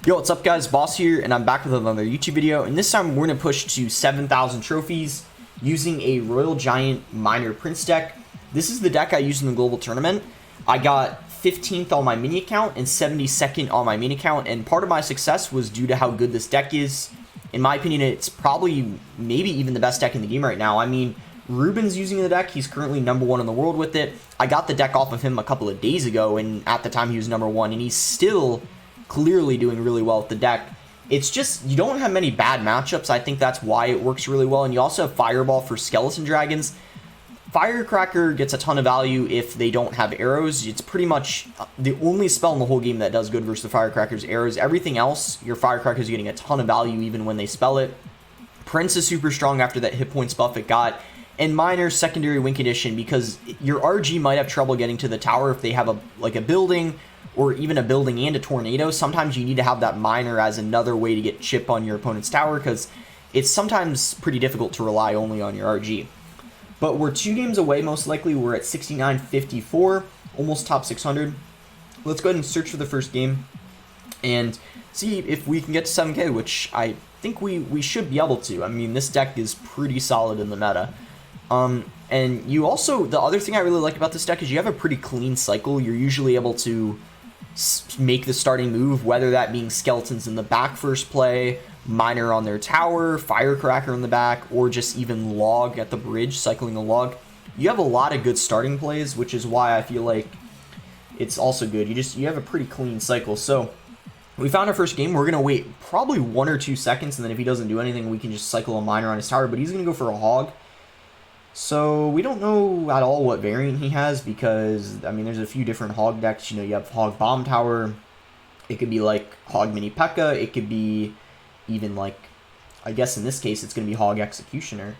Yo, what's up guys, Boss here, and I'm back with another YouTube video, and this time we're going to push to 7,000 trophies using a Royal Giant Miner Prince deck. This is the deck I used in the global tournament. I got 15th on my mini account and 72nd on my main account, and part of my success was due to how good this deck is. In my opinion, it's probably maybe even the best deck in the game right now. I mean, Ruben's using the deck. He's currently #1 in the world with it. I got the deck off of him a couple of days ago, and at the time he was #1, and he's still clearly doing really well with the deck. It's just, you don't have many bad matchups. I think that's why it works really well. And you also have Fireball for Skeleton Dragons. Firecracker gets a ton of value if they don't have arrows. It's pretty much the only spell in the whole game that does good versus the Firecracker's arrows. Everything else, your Firecracker's getting a ton of value even when they spell it. Prince is super strong after that hit points buff it got. And Miner's secondary win condition, because your RG might have trouble getting to the tower if they have a building, or even a building and a tornado. Sometimes you need to have that miner as another way to get chip on your opponent's tower, because it's sometimes pretty difficult to rely only on your RG. But we're 2 games away, most likely. We're at 6954, almost top 600. Let's go ahead and search for the first game and see if we can get to 7K, which I think we should be able to. I mean, this deck is pretty solid in the meta. And you also, the other thing I really like about this deck is you have a pretty clean cycle. You're usually able to make the starting move, whether that being skeletons in the back first play, miner on their tower, firecracker in the back, or just even log at the bridge, cycling a log. You have a lot of good starting plays, which is why I feel like it's also good. You have a pretty clean cycle. So we found our first game. We're going to wait probably 1 or 2 seconds, and then if he doesn't do anything, we can just cycle a miner on his tower, but he's going to go for a hog. So we don't know at all what variant he has, because, I mean, there's a few different hog decks. You know, you have Hog Bomb Tower. It could be like Hog Mini P.E.K.K.A. It could be even like, I guess in this case, it's going to be Hog Executioner.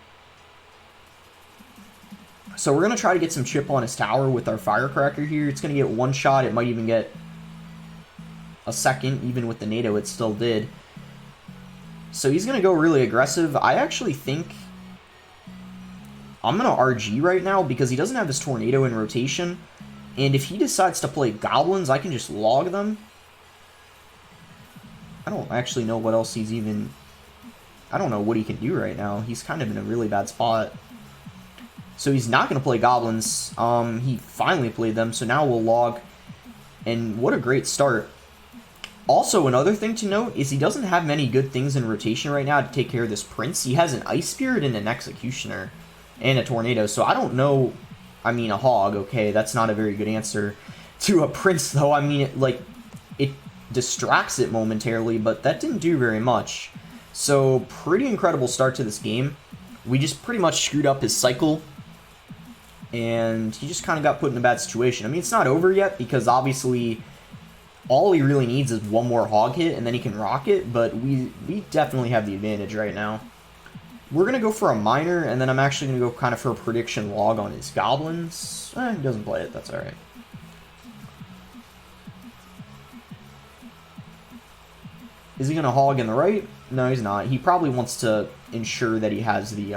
So we're going to try to get some chip on his tower with our Firecracker here. It's going to get 1 shot. It might even get a second. Even with the NATO, it still did. So he's going to go really aggressive. I actually think I'm going to RG right now because he doesn't have his Tornado in rotation. And if he decides to play Goblins, I can just log them. I don't actually know what else he's even... I don't know what he can do right now. He's kind of in a really bad spot. So he's not going to play Goblins. He finally played them, so now we'll log. And what a great start. Also, another thing to note is he doesn't have many good things in rotation right now to take care of this Prince. He has an Ice Spirit and an Executioner. And a Tornado, so I don't know. I mean, a hog, okay, that's not a very good answer to a Prince, though. I mean, it distracts it momentarily, but that didn't do very much. So, pretty incredible start to this game. We just pretty much screwed up his cycle, and he just kind of got put in a bad situation. I mean, it's not over yet, because obviously all he really needs is 1 more hog hit, and then he can rock it, but we definitely have the advantage right now. We're going to go for a miner, and then I'm actually going to go kind of for a prediction log on his goblins. He doesn't play it, that's alright. Is he going to hog in the right? No, he's not. He probably wants to ensure that he has the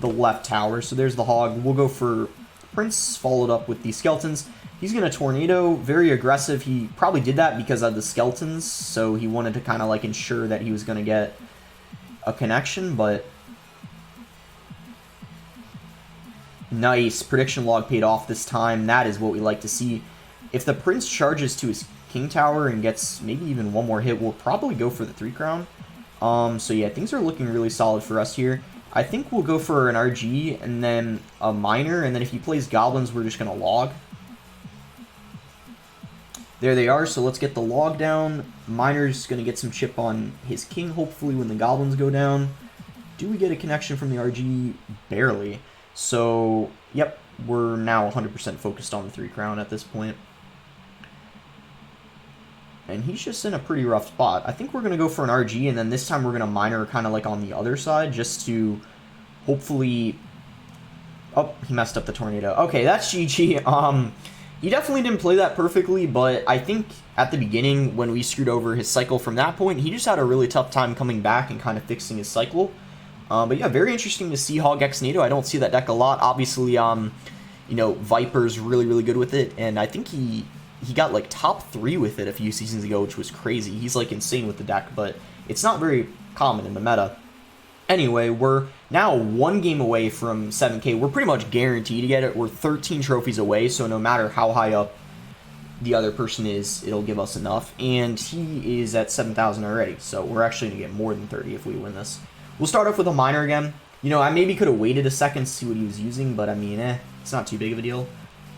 left tower. So there's the hog. We'll go for Prince, followed up with the skeletons. He's going to Tornado, very aggressive. He probably did that because of the skeletons, so he wanted to kind of like ensure that he was going to get a connection, but nice. Prediction log paid off this time. That is what we like to see. If the Prince charges to his King Tower and gets maybe even 1 more hit, we'll probably go for the 3 crown. So yeah, things are looking really solid for us here. I think we'll go for an RG and then a miner, and then if he plays goblins, we're just going to log. There they are, so let's get the log down. Miner's going to get some chip on his king, hopefully, when the goblins go down. Do we get a connection from the RG? Barely. So, yep, we're now 100% focused on the 3 crown at this point. And he's just in a pretty rough spot. I think we're going to go for an RG, and then this time we're going to miner kind of like on the other side, just to hopefully... Oh, he messed up the Tornado. Okay, that's GG. He definitely didn't play that perfectly, but I think at the beginning, when we screwed over his cycle from that point, he just had a really tough time coming back and kind of fixing his cycle. But yeah, very interesting to see Hog Tornado. I don't see that deck a lot. Obviously, you know, Viper's really, really good with it, and I think he he got like top 3 with it a few seasons ago, which was crazy. He's like insane with the deck, but it's not very common in the meta. Anyway, we're now 1 game away from 7K. We're pretty much guaranteed to get it. We're 13 trophies away, so no matter how high up the other person is, it'll give us enough. And he is at 7,000 already, so we're actually going to get more than 30 if we win this. We'll start off with a miner again. You know, I maybe could have waited a second to see what he was using, but I mean, it's not too big of a deal.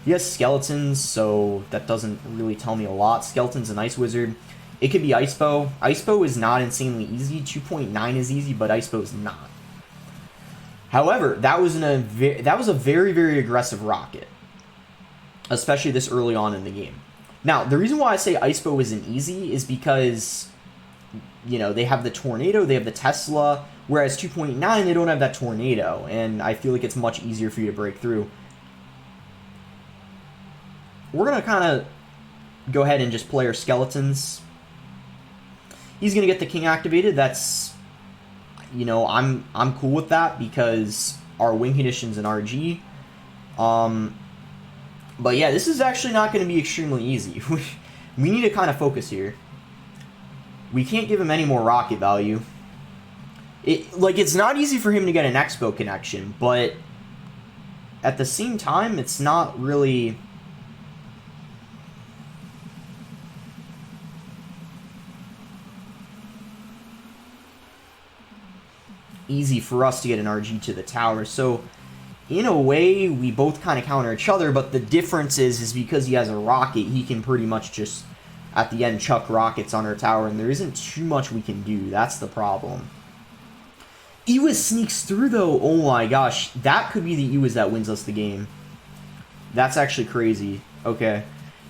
He has skeletons, so that doesn't really tell me a lot. Skeletons and Ice Wizard. It could be Ice Bow. Ice Bow is not insanely easy. 2.9 is easy, but Ice Bow is not. However, that was a very, very aggressive rocket, especially this early on in the game. Now, the reason why I say Ice Bow isn't easy is because, you know, they have the Tornado, they have the Tesla, whereas 2.9, they don't have that Tornado, and I feel like it's much easier for you to break through. We're going to kind of go ahead and just play our Skeletons. He's going to get the King activated. That's, you know, I'm cool with that because our win condition's an RG. But yeah, this is actually not going to be extremely easy. We need to kind of focus here. We can't give him any more rocket value. It's not easy for him to get an Expo connection, but at the same time, it's not really easy for us to get an RG to the tower. So in a way, we both kind of counter each other, but the difference is because he has a rocket, he can pretty much just, at the end, chuck rockets on our tower, and there isn't too much we can do. That's the problem. Ewiz sneaks through, though. Oh my gosh. That could be the Ewiz that wins us the game. That's actually crazy. Okay.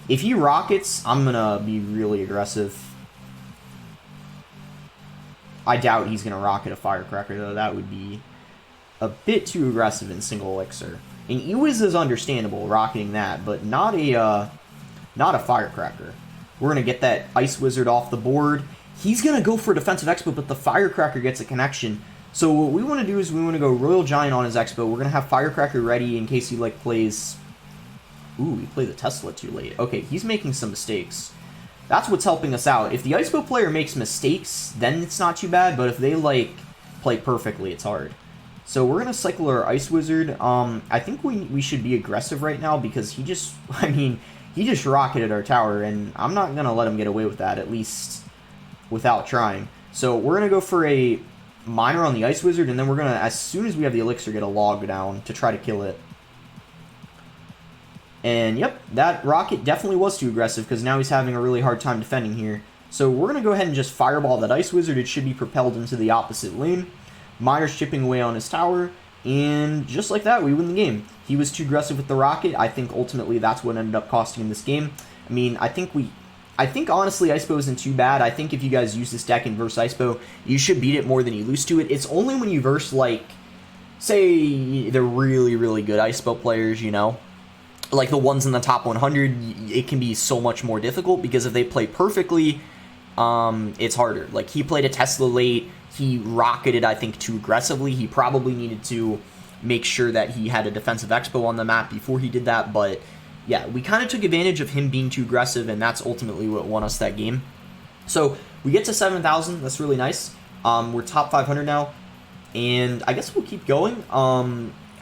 If he rockets, I'm going to be really aggressive. I doubt he's going to rocket a Firecracker, though. That would be a bit too aggressive in single elixir. And Ewiz is understandable, rocketing that, but not a Firecracker. We're going to get that Ice Wizard off the board. He's going to go for a defensive Expo, but the Firecracker gets a connection. So what we want to do is we want to go Royal Giant on his Expo. We're going to have Firecracker ready in case he, plays... Ooh, he played the Tesla too late. Okay, he's making some mistakes. That's what's helping us out. If the Ice Bow player makes mistakes, then it's not too bad, but if they, play perfectly, it's hard. So we're going to cycle our Ice Wizard. I think we should be aggressive right now because he just... he just rocketed our tower, and I'm not going to let him get away with that, at least without trying. So we're going to go for a miner on the Ice Wizard, and then we're going to, as soon as we have the elixir, get a log down to try to kill it. And yep, that rocket definitely was too aggressive because now he's having a really hard time defending here. So we're going to go ahead and just fireball that Ice Wizard. It should be propelled into the opposite lane. Miner's chipping away on his tower, and just like that, we win the game. He was too aggressive with the rocket. I think ultimately that's what ended up costing him this game. I mean, I think honestly Ice Bow isn't too bad. I think if you guys use this deck and verse Ice Bow, you should beat it more than you lose to it. It's only when you verse, say, the really, really good Ice Bow players, you know, like the ones in the top 100, it can be so much more difficult because if they play perfectly, it's harder. Like, he played a Tesla late. He rocketed, I think, too aggressively. He probably needed to make sure that he had a defensive Expo on the map before he did that, but yeah, we kind of took advantage of him being too aggressive, and that's ultimately what won us that game. So we get to 7,000. That's really nice. We're top 500 now, and I guess we'll keep going.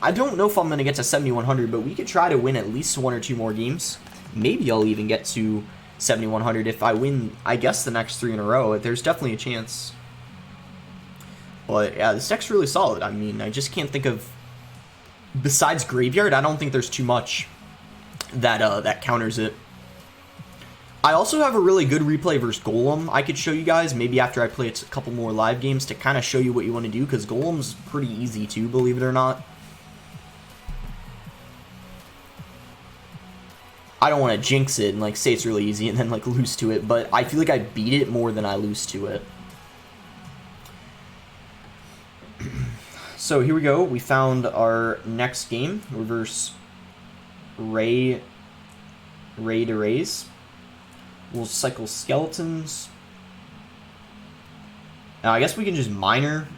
I don't know if I'm going to get to 7,100, but we could try to win at least 1 or 2 more games. Maybe I'll even get to 7,100 if I win, I guess, the next 3 in a row. There's definitely a chance. But yeah, this deck's really solid. I mean, I just can't think of... Besides Graveyard, I don't think there's too much that counters it. I also have a really good replay versus Golem I could show you guys, maybe after I play a couple more live games, to kind of show you what you want to do, because Golem's pretty easy too, believe it or not. I don't want to jinx it and say it's really easy and then lose to it, but I feel like I beat it more than I lose to it. So here we go. We found our next game. Reverse Ray to Rays. We'll cycle Skeletons. Now I guess we can just miner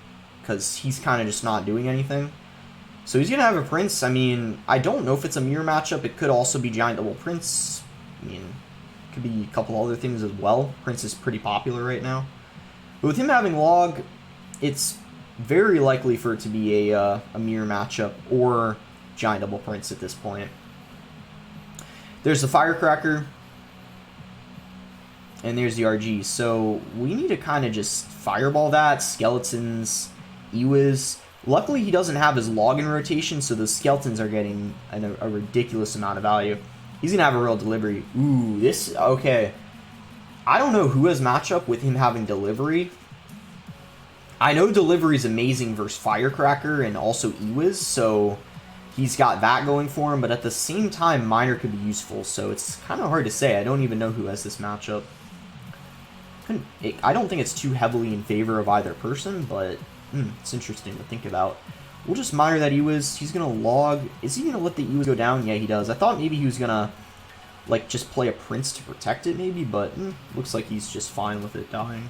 because he's kind of just not doing anything. So he's going to have a Prince. I mean, I don't know if it's a mirror matchup. It could also be Giant Double Prince. I mean, Could be a couple other things as well. Prince is pretty popular right now. But with him having log, it's very likely for it to be a mirror matchup or giant double prince at this point. There's the firecracker. And there's the RG. So we need to kind of just fireball that. Skeletons, Ewiz. Luckily, he doesn't have his log in rotation, so the skeletons are getting a ridiculous amount of value. He's going to have a real delivery. Ooh, this... Okay. I don't know who has matchup with him having delivery. I know delivery is amazing versus Firecracker and also Ewiz, so he's got that going for him. But at the same time, Miner could be useful, so it's kind of hard to say. I don't even know who has this matchup. I don't think it's too heavily in favor of either person, but it's interesting to think about. We'll just Miner that Ewiz. He's going to log. Is he going to let the Ewiz go down? Yeah, he does. I thought maybe he was going to, like, just play a Prince to protect it, maybe, but looks like he's just fine with it dying.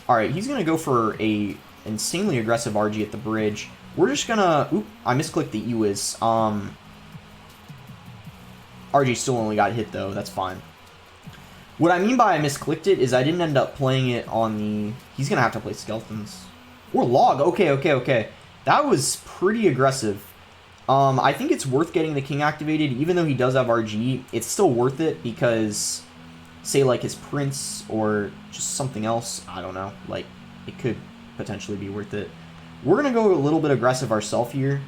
Alright, he's going to go for a insanely aggressive RG at the bridge. We're just going to... Oop, I misclicked the Ewiz. RG still only got hit, though. That's fine. What I mean by I misclicked it is I didn't end up playing it on the... He's going to have to play Skeletons. Or Log. Okay. That was pretty aggressive. I think it's worth getting the King activated. Even though he does have RG, it's still worth it because, say, like his Prince or just something else, I don't know. Like, it could potentially be worth it. We're going to go a little bit aggressive ourselves here.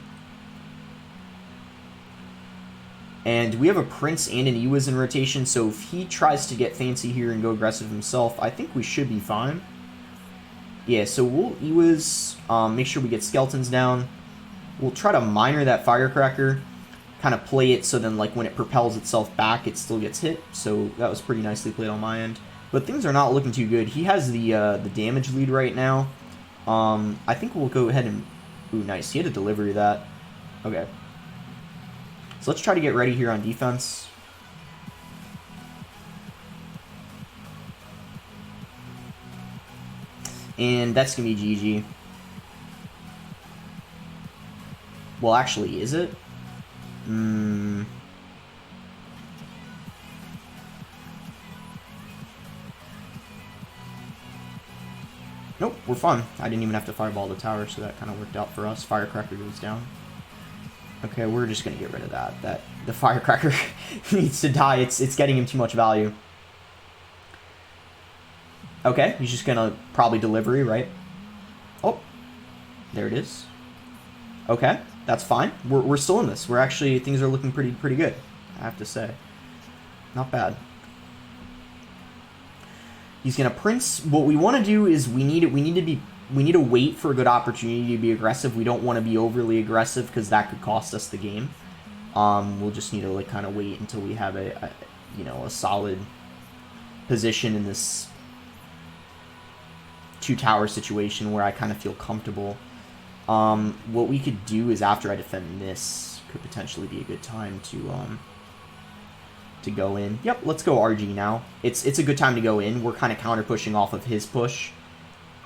And we have a Prince and an Ewiz in rotation, so if he tries to get fancy here and go aggressive himself, I think we should be fine. Yeah, so we'll Ewiz, make sure we get Skeletons down. We'll try to Miner that Firecracker, kind of play it so then like when it propels itself back, it still gets hit. So that was pretty nicely played on my end. But things are not looking too good. He has the damage lead right now. I think we'll go ahead and... Ooh, nice. He had a delivery of that. Okay. So let's try to get ready here on defense. And that's going to be GG. Well, actually, is it? Nope, we're fine. I didn't even have to fireball the tower, so that kind of worked out for us. Firecracker goes down. Okay, we're just going to get rid of that. The Firecracker needs to die. It's getting him too much value. Okay, he's just going to probably delivery, right? Oh, there it is. Okay, that's fine. We're still in this. We're actually, things are looking pretty good, I have to say. Not bad. He's going to Prince. What we want to do is we need to wait for a good opportunity to be aggressive. We don't want to be overly aggressive because that could cost us the game. We'll just need to like kind of wait until we have a solid position in this two-tower situation where I kind of feel comfortable. What we could do is after I defend this could potentially be a good time to go in. Yep, let's go RG now. It's a good time to go in. We're kind of counter pushing off of his push.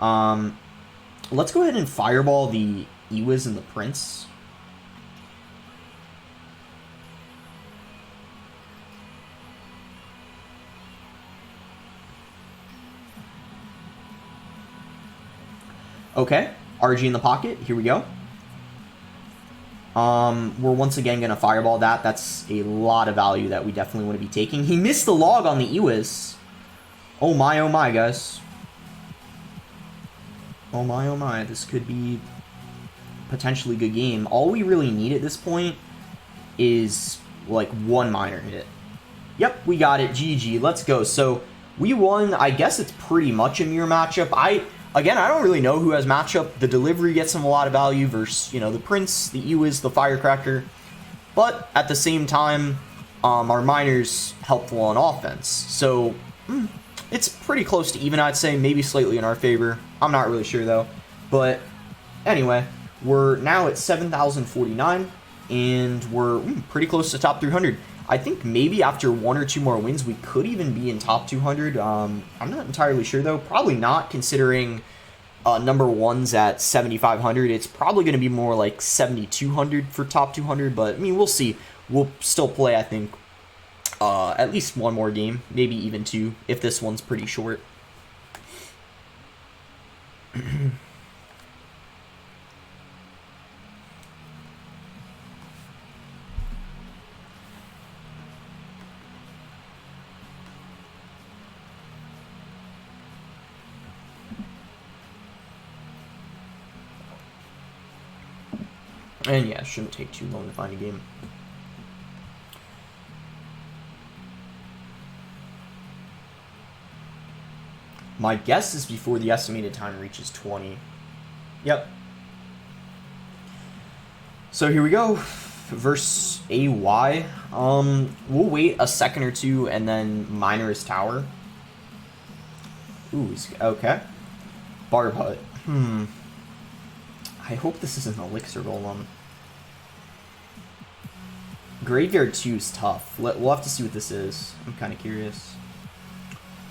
Let's go ahead and fireball the Ewiz and the Prince. Okay, RG in the pocket. Here we go. We're once again going to fireball that. That's a lot of value that we definitely want to be taking. He missed the log on the Ewiz. Oh my, guys. Oh my, this could be potentially a good game. All we really need at this point is like one Miner hit. Yep, we got it. GG, let's go. So we won. I guess it's pretty much a mirror matchup. Again, I don't really know who has matchup. The delivery gets him a lot of value versus, the Prince, the Ewiz, the Firecracker. But at the same time, our Miner's helpful on offense. So it's pretty close to even, I'd say. Maybe slightly in our favor. I'm not really sure, though. But anyway, we're now at 7,049, and we're pretty close to top 300. I think maybe after one or two more wins, we could even be in top 200. I'm not entirely sure, though. Probably not, considering number one's at 7,500. It's probably going to be more like 7,200 for top 200, but, I mean, we'll see. We'll still play, I think, at least one more game, maybe even two, if this one's pretty short. And yeah, it shouldn't take too long to find a game. My guess is before the estimated time reaches 20. Yep. So here we go. Verse AY. We'll wait a second or two and then miner his tower. Ooh, okay. Barb hut. I hope this is an elixir golem. Graveyard 2 is tough. We'll have to see what this is. I'm kind of curious.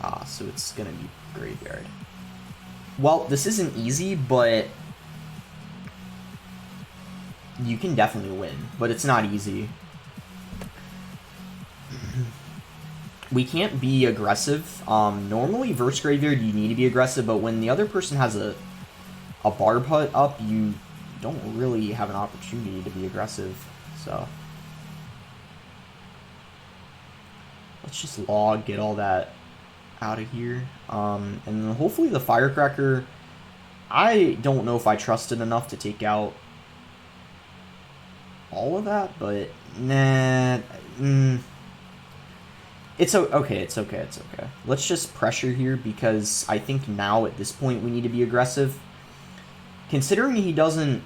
Ah, so it's going to be graveyard. Well, this isn't easy, but you can definitely win. But it's not easy. We can't be aggressive. Normally, versus graveyard, you need to be aggressive, but when the other person has a barb hut up, you don't really have an opportunity to be aggressive. So let's just log, get all that out of here. And then hopefully the firecracker, I don't know if I trust it enough to take out all of that, but nah. It's okay, it's okay, it's okay. Let's just pressure here because I think now at this point we need to be aggressive. Considering he doesn't,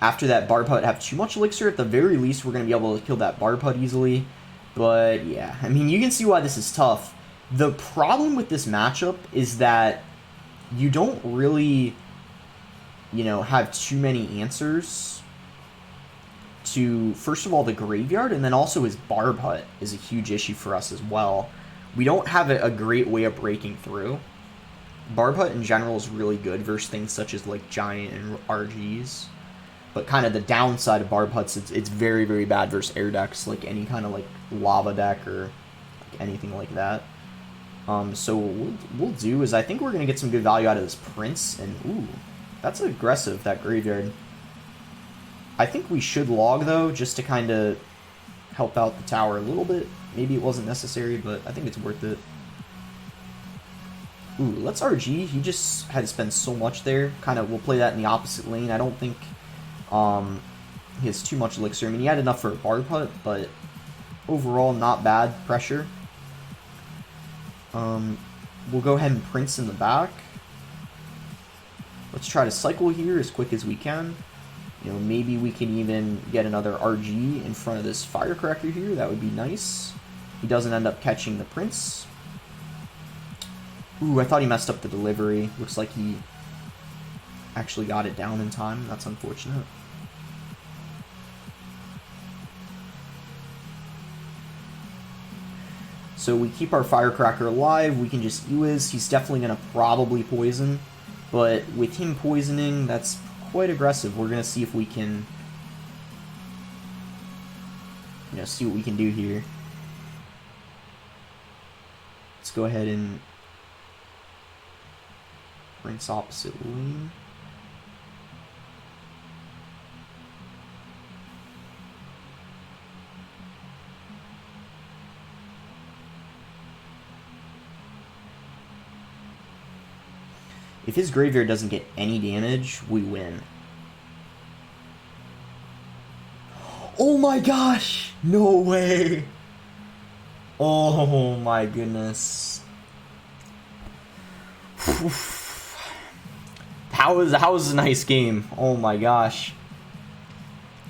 after that barb hut, have too much elixir, at the very least we're going to be able to kill that barb hut easily. But yeah, I mean, you can see why this is tough. The problem with this matchup is that you don't really, you know, have too many answers to, first of all, the graveyard, and then also his barb hut is a huge issue for us as well. We don't have a great way of breaking through. Barb hut in general is really good versus things such as like giant and RGs. But kind of the downside of barb huts, it's very, very bad versus air decks, like any kind of like lava deck or like anything like that. So what we'll do is I think we're going to get some good value out of this prince. And ooh, that's aggressive, that graveyard. I think we should log though, just to kind of help out the tower a little bit. Maybe it wasn't necessary, but I think it's worth it. Ooh, let's RG. He just had to spend so much there. Kind of, we'll play that in the opposite lane. I don't think he has too much elixir. I mean, he had enough for a barb hut, but overall, not bad pressure. We'll go ahead and prince in the back. Let's try to cycle here as quick as we can. You know, maybe we can even get another RG in front of this firecracker here. That would be nice. He doesn't end up catching the prince. Ooh, I thought he messed up the delivery. Looks like he actually got it down in time. That's unfortunate. So we keep our firecracker alive. We can just Ewiz. He's definitely going to probably poison. But with him poisoning, that's quite aggressive. We're going to see if we can, you know, see what we can do here. Let's go ahead and prince opposite lane. If his graveyard doesn't get any damage, we win. Oh my gosh! No way! Oh my goodness. That was a nice game. Oh my gosh.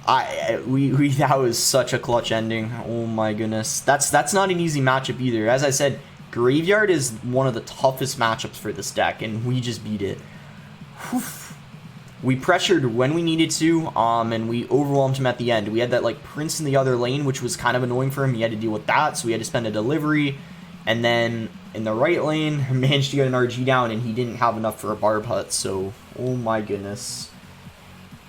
That was such a clutch ending. Oh my goodness. That's not an easy matchup either. As I said, Graveyard is one of the toughest matchups for this deck, and we just beat it. Whew. We pressured when we needed to, and we overwhelmed him at the end. We had that like Prince in the other lane, which was kind of annoying for him. He had to deal with that, so we had to spend a delivery. And then in the right lane, managed to get an RG down, and he didn't have enough for a Barb Hut, so oh my goodness.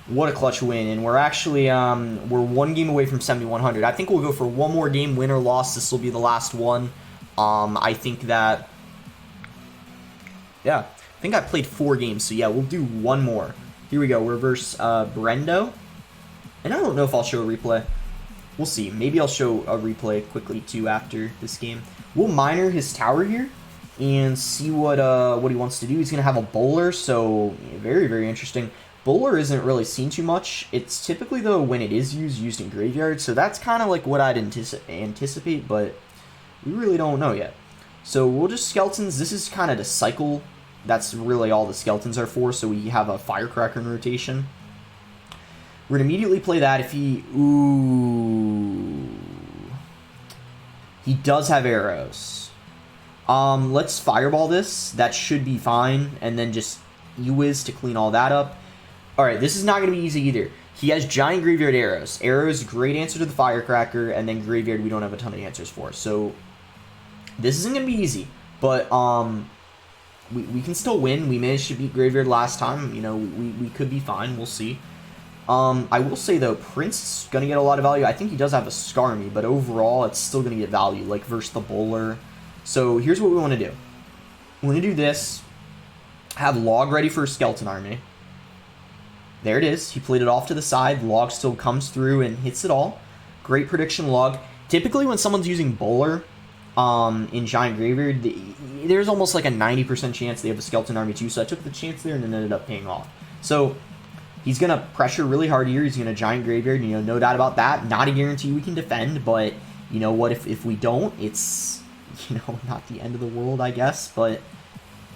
What a clutch win, and we're actually we're one game away from 7,100. I think we'll go for one more game, win or loss. This will be the last one. I think that, yeah, I think I played 4 games, so yeah, we'll do one more. Here we go. We're versus Brendo, and I don't know if I'll show a replay. We'll see. Maybe I'll show a replay quickly too after this game. We'll miner his tower here and see what he wants to do. He's gonna have a bowler, so very, very interesting. Bowler isn't really seen too much. It's typically, though, when it is used in graveyard, so that's kind of like what I'd anticipate, but we really don't know yet. So we'll just skeletons. This is kind of the cycle. That's really all the skeletons are for, so we have a firecracker in rotation. We're going to immediately play that if he... Ooh. He does have arrows. Let's fireball this. That should be fine, and then just Ewiz to clean all that up. Alright, this is not going to be easy either. He has giant graveyard arrows. Arrows, great answer to the firecracker, and then graveyard we don't have a ton of answers for. So, this isn't going to be easy. But, we can still win. We managed to beat graveyard last time. You know, we could be fine. We'll see. I will say, though, Prince is going to get a lot of value. I think he does have a Skarmy, but overall, it's still going to get value, like versus the bowler. So, here's what we want to do. We want to do this. Have Log ready for a skeleton army. There it is. He played it off to the side. Log still comes through and hits it all. Great prediction, Log. Typically, when someone's using bowler in Giant Graveyard, there's almost like a 90% chance they have a skeleton army too, so I took the chance there and then ended up paying off. So, he's going to pressure really hard here. He's going to Giant Graveyard, you know, no doubt about that. Not a guarantee we can defend, but you know what, if we don't, it's, you know, not the end of the world, I guess, but,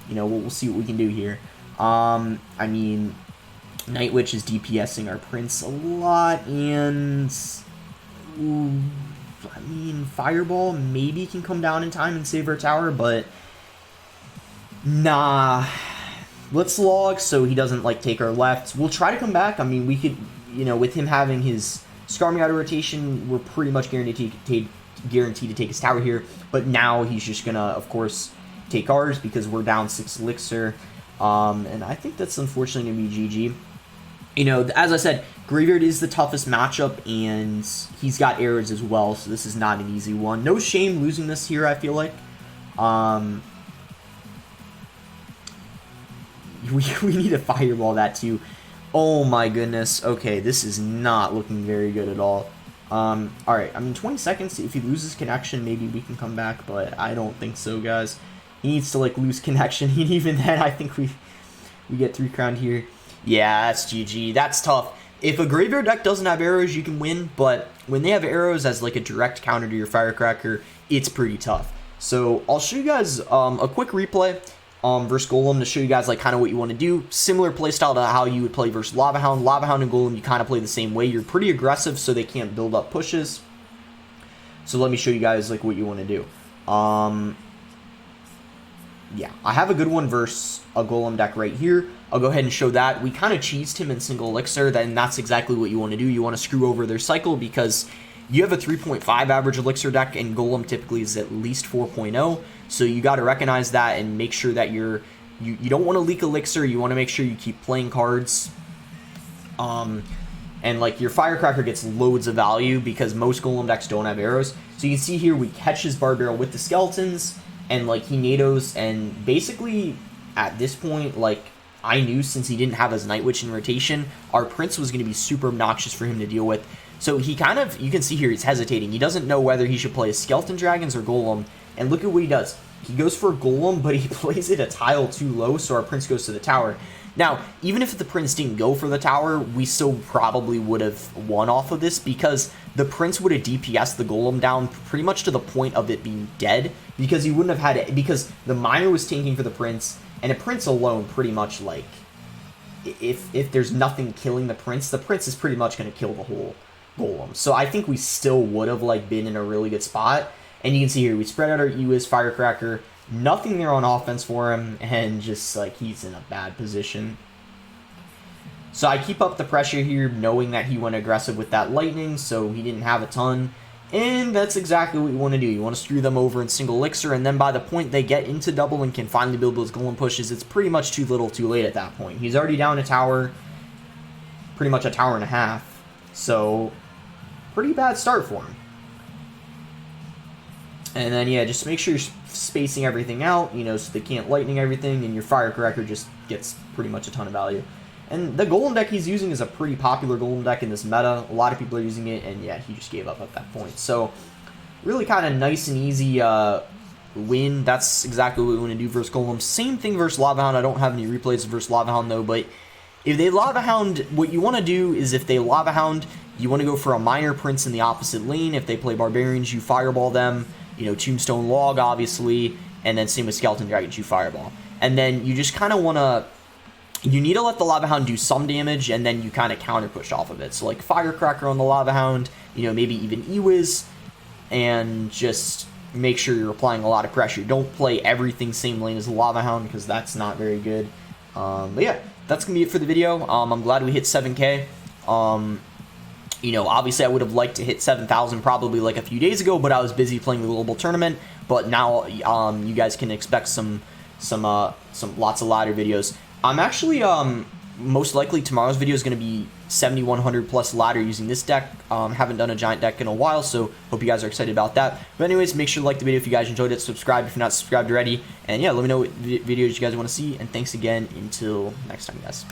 you know, we'll see what we can do here. I mean... Night Witch is DPSing our Prince a lot, and ooh, I mean, Fireball maybe can come down in time and save our tower, but nah. Let's Log so he doesn't like take our left. We'll try to come back. I mean, we could, you know, with him having his Skarmy out of rotation, we're pretty much guaranteed to take his tower here. But now he's just gonna, of course, take ours because we're down 6 elixir, and I think that's unfortunately gonna be GG. You know, as I said, Graveyard is the toughest matchup, and he's got arrows as well, so this is not an easy one. No shame losing this here, I feel like. We need to fireball that too. Oh my goodness. Okay, this is not looking very good at all. Alright, I mean, 20 seconds, if he loses connection, maybe we can come back, but I don't think so, guys. He needs to, like, lose connection, and even then, I think we get 3 crowned here. Yeah, that's GG. That's tough. If a graveyard deck doesn't have arrows, you can win, but when they have arrows as like a direct counter to your firecracker, it's pretty tough. So I'll show you guys a quick replay versus Golem to show you guys like kind of what you want to do. Similar playstyle to how you would play versus Lava Hound. Lava Hound and Golem, you kind of play the same way. You're pretty aggressive, so they can't build up pushes. So let me show you guys like what you want to do. Yeah, I have a good one versus a Golem deck right here. I'll go ahead and show that. We kind of cheesed him in single elixir, then that's exactly what you want to do. You want to screw over their cycle because you have a 3.5 average elixir deck, and Golem typically is at least 4.0. So you got to recognize that and make sure that you don't want to leak elixir. You want to make sure you keep playing cards. And like your firecracker gets loads of value because most Golem decks don't have arrows. So you can see here we catch his bar barrel with the skeletons. And, like, he nados, and basically, at this point, like, I knew since he didn't have his Night Witch in rotation, our Prince was going to be super obnoxious for him to deal with. So he kind of, you can see here, he's hesitating. He doesn't know whether he should play Skeleton Dragons or Golem, and look at what he does. He goes for Golem, but he plays it a tile too low, so our Prince goes to the tower. Now, even if the Prince didn't go for the tower, we still probably would have won off of this because the Prince would have DPS'd the Golem down pretty much to the point of it being dead because he wouldn't have had it, because the Miner was tanking for the Prince, and a Prince alone pretty much, like, if there's nothing killing the Prince is pretty much going to kill the whole Golem. So I think we still would have, like, been in a really good spot. And you can see here, we spread out our Ewiz Firecracker, nothing there on offense for him, and just, like, he's in a bad position. So I keep up the pressure here, knowing that he went aggressive with that Lightning, so he didn't have a ton. And that's exactly what you want to do. You want to screw them over in single elixir, and then by the point they get into double and can finally build those Golem pushes, it's pretty much too little too late at that point. He's already down a tower. pretty much a tower and a half. So, pretty bad start for him. And then, yeah, just make sure you're spacing everything out, you know, so they can't lightning everything, and your Firecracker just gets pretty much a ton of value. And the Golem deck he's using is a pretty popular Golem deck in this meta. A lot of people are using it, and yeah, he just gave up at that point. So, really kind of nice and easy win. That's exactly what we want to do versus Golem. Same thing versus Lava Hound. I don't have any replays versus Lava Hound, though, but if they Lava Hound, what you want to do is if they Lava Hound, you want to go for a Minor Prince in the opposite lane. If they play Barbarians, you Fireball them. You know, Tombstone Log, obviously, and then same with Skeleton Dragons, you Fireball. And then you just kind of want to, you need to let the Lava Hound do some damage, and then you kind of counter push off of it. So like Firecracker on the Lava Hound, you know, maybe even Ewiz, and just make sure you're applying a lot of pressure. Don't play everything same lane as the Lava Hound, because that's not very good. But yeah, that's going to be it for the video. I'm glad we hit 7K. You know, obviously I would have liked to hit 7,000 probably like a few days ago, but I was busy playing the global tournament. But now you guys can expect some lots of ladder videos. I'm actually most likely tomorrow's video is going to be 7,100 plus ladder using this deck. Haven't done a giant deck in a while, so hope you guys are excited about that. But anyways, make sure to like the video if you guys enjoyed it. Subscribe if you're not subscribed already, and yeah, let me know what videos you guys want to see. And thanks again. Until next time, guys.